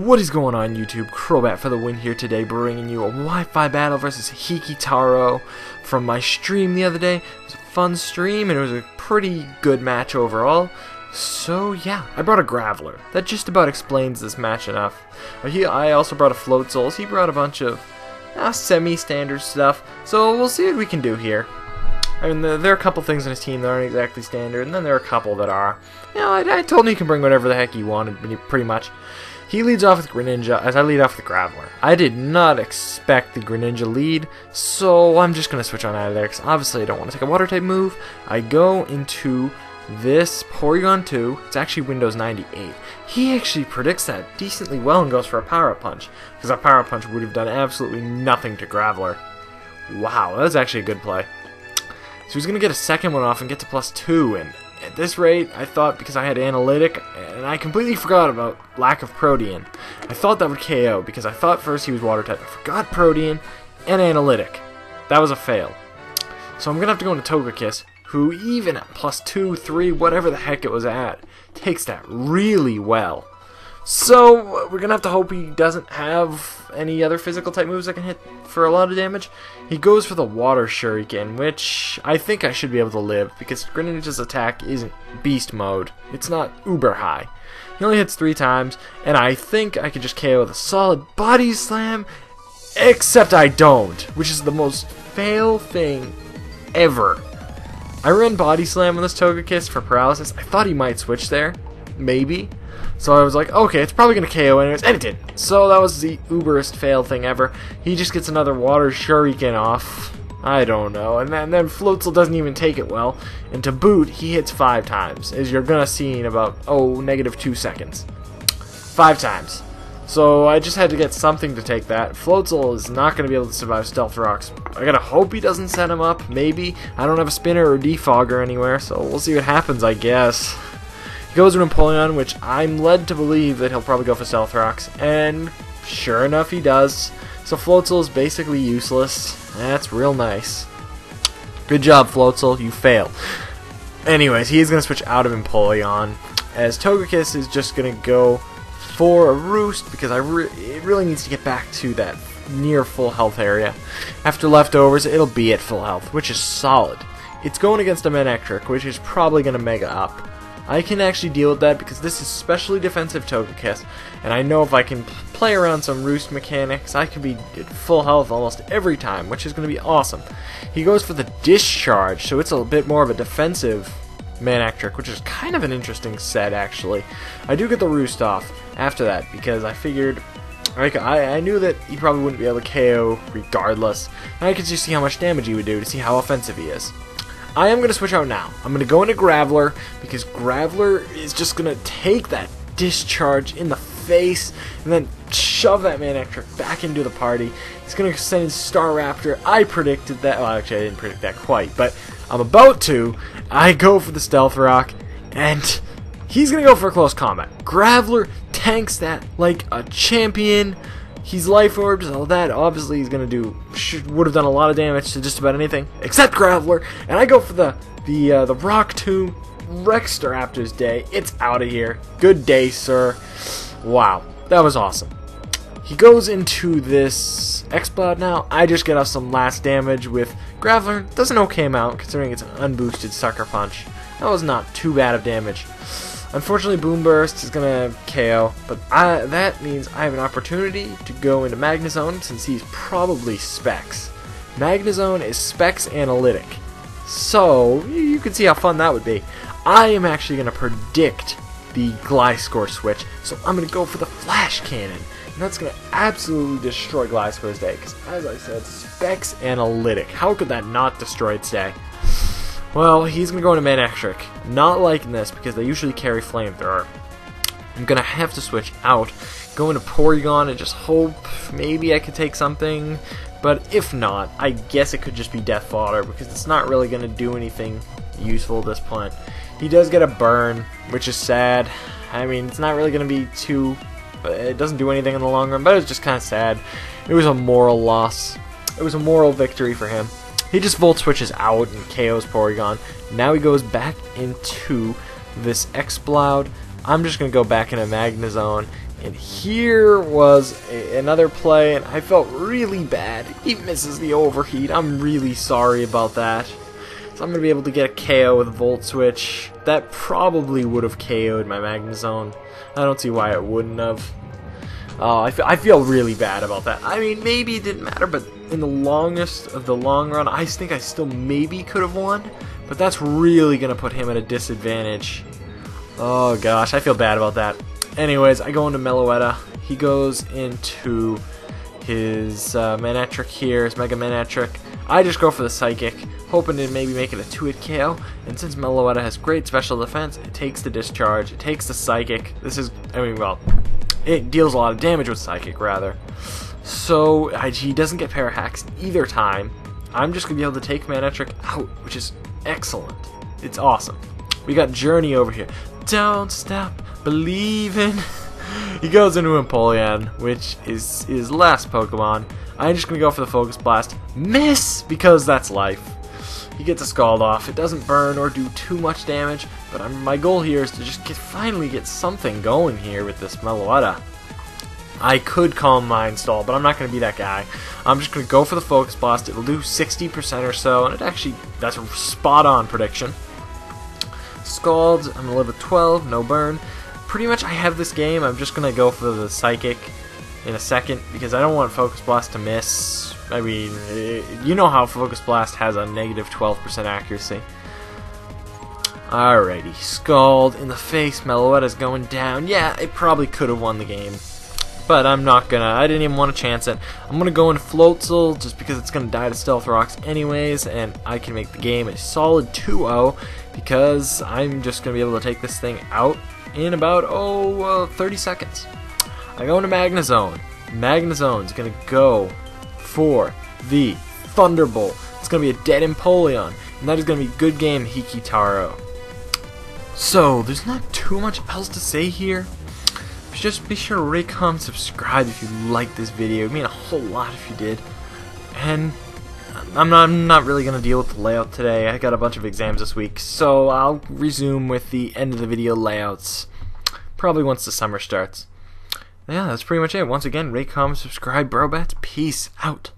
What is going on, YouTube? Crobat for the win here today, bringing you a Wi-Fi battle versus Hikitaro from my stream the other day. It was a fun stream, and it was a pretty good match overall. So yeah, I brought a Gravaler. That just about explains this match enough. I also brought a Floatzel. He brought a bunch of semi-standard stuff. So we'll see what we can do here. I mean, there are a couple things in his team that aren't exactly standard, and then there are a couple that are. You know, I told him he can bring whatever the heck he wanted, pretty much. He leads off with Greninja, as I lead off with Gravaler. I did not expect the Greninja lead, so I'm just going to switch on out of there, because obviously I don't want to take a Water-type move. I go into this Porygon 2. It's actually Windows 98. He actually predicts that decently well and goes for a Power-Up Punch, because a Power-Up Punch would have done absolutely nothing to Gravaler. Wow, that was actually a good play. So he's going to get a second one off and get to +2, and at this rate, I thought because I had Analytic, and I completely forgot about lack of Protean. I thought that would KO, because I thought first he was Water-type. I forgot Protean and Analytic. That was a fail. So I'm going to have to go into Togekiss, who even at +2, 3, whatever the heck it was at, takes that really well. So we're going to have to hope he doesn't have any other physical type moves that can hit for a lot of damage. He goes for the Water Shuriken, which I think I should be able to live, because Greninja's attack isn't beast mode. It's not uber high. He only hits 3 times, and I think I could just KO with a solid Body Slam, except I don't, which is the most fail thing ever. I ran Body Slam on this Togekiss for paralysis. I thought he might switch there, maybe. So I was like, okay, it's probably going to KO anyways, and it did. So that was the uberest fail thing ever. He just gets another Water Shuriken off. I don't know. And then Floatzel doesn't even take it well. And to boot, he hits 5 times, as you're going to see in about, -2 seconds. 5 times. So I just had to get something to take that. Floatzel is not going to be able to survive Stealth Rocks. I gotta hope he doesn't set him up, maybe. I don't have a Spinner or Defogger anywhere, so we'll see what happens, I guess. Goes to Empoleon, which I'm led to believe that he'll probably go for Stealth Rocks, and sure enough he does. So Floatzel is basically useless. That's real nice. Good job, Floatzel, you fail. Anyways, he's going to switch out of Empoleon, as Togekiss is just going to go for a Roost, because it really needs to get back to that near full health area. After leftovers, it'll be at full health, which is solid. It's going against a Manectric, which is probably going to Mega Up. I can actually deal with that because this is specially defensive Togekiss, and I know if I can play around some Roost mechanics, I can be at full health almost every time, which is going to be awesome. He goes for the Discharge, so it's a bit more of a defensive Manectric, which is kind of an interesting set, actually. I do get the Roost off after that, because I figured, I knew that he probably wouldn't be able to KO regardless, and I could just see how much damage he would do to see how offensive he is. I am going to switch out now. I'm going to go into Gravaler, because Gravaler is just going to take that Discharge in the face and then shove that Manectric back into the party. He's going to send in Staraptor. I predicted that. Well, actually, I didn't predict that quite, but I'm about to. I go for the Stealth Rock, and he's going to go for a close combat. Gravaler tanks that like a champion. He's Life Orbs, all that. Obviously, he's going to do, would have done a lot of damage to just about anything, except Gravaler. And I go for the Rock Tomb, wrecks Staraptor's day. It's out of here. Good day, sir. Wow, that was awesome. He goes into this Exploud now. I just get off some last damage with Gravaler. Does an okay amount, considering it's an unboosted Sucker Punch. That was not too bad of damage. Unfortunately, Boom Burst is going to KO, but that means I have an opportunity to go into Magnezone, since he's probably Specs. Magnezone is Specs Analytic, so you can see how fun that would be. I am actually going to predict the Gliscor switch, so I'm going to go for the Flash Cannon, and that's going to absolutely destroy Gliscor's day, because as I said, Specs Analytic. How could that not destroy its day? Well, he's going to go into Manectric. Not liking this, because they usually carry Flamethrower. I'm going to have to switch out, go into Porygon, and just hope maybe I could take something. But if not, I guess it could just be Death Fodder, because it's not really going to do anything useful at this point. He does get a burn, which is sad. I mean, it's not really going to be too... It doesn't do anything in the long run, but it's just kind of sad. It was a moral loss. It was a moral victory for him. He just Volt Switches out and KOs Porygon. Now he goes back into this Exploud. I'm just going to go back into Magnezone. And here was another play, and I felt really bad. He misses the overheat. I'm really sorry about that. So I'm going to be able to get a KO with a Volt Switch. That probably would have KO'd my Magnezone. I don't see why it wouldn't have. I feel really bad about that. I mean, maybe it didn't matter, but in the longest of the long run, I think I still maybe could have won. But that's really going to put him at a disadvantage. Oh gosh, I feel bad about that. Anyways, I go into Meloetta. He goes into his Manectric here, his Mega Manectric. I just go for the Psychic, hoping to maybe make it a 2-hit KO. And since Meloetta has great special defense, it takes the Discharge, it takes the Psychic. This is, I mean, well, it deals a lot of damage with Psychic, rather. So, he doesn't get Parahacks either time. I'm just going to be able to take Manectric out, which is excellent. It's awesome. We got Journey over here. Don't stop believing. He goes into Empoleon, which is his last Pokemon. I'm just going to go for the Focus Blast. Miss! Because that's life. He gets a Scald off. It doesn't burn or do too much damage, but my goal here is to just finally get something going here with this Meloetta. I could Calm Mind Stall, but I'm not going to be that guy. I'm just going to go for the Focus Blast. It'll do 60% or so, and that's a spot-on prediction. Scald, I'm going to live with 12, no burn. Pretty much I have this game. I'm just going to go for the Psychic in a second, because I don't want Focus Blast to miss. I mean, you know how Focus Blast has a negative 12% accuracy. Alrighty, Scald in the face, Meloetta's going down. Yeah, it probably could have won the game, but I'm not gonna, I didn't even want to chance it. I'm gonna go into Floatzel, just because it's gonna die to Stealth Rocks anyways, and I can make the game a solid 2-0, because I'm just gonna be able to take this thing out in about, 30 seconds. I go into Magnezone. Magnezone's gonna go for the Thunderbolt. It's gonna be a dead Empoleon, and that is gonna be good game Hikitaro. So there's not too much else to say here. Just be sure to rate, comment, subscribe if you liked this video. It would mean a whole lot if you did. And I'm not really gonna deal with the layout today. I got a bunch of exams this week, so I'll resume with the end of the video layouts probably once the summer starts. Yeah, that's pretty much it. Once again, rate, comment, subscribe, bro bats. Peace out.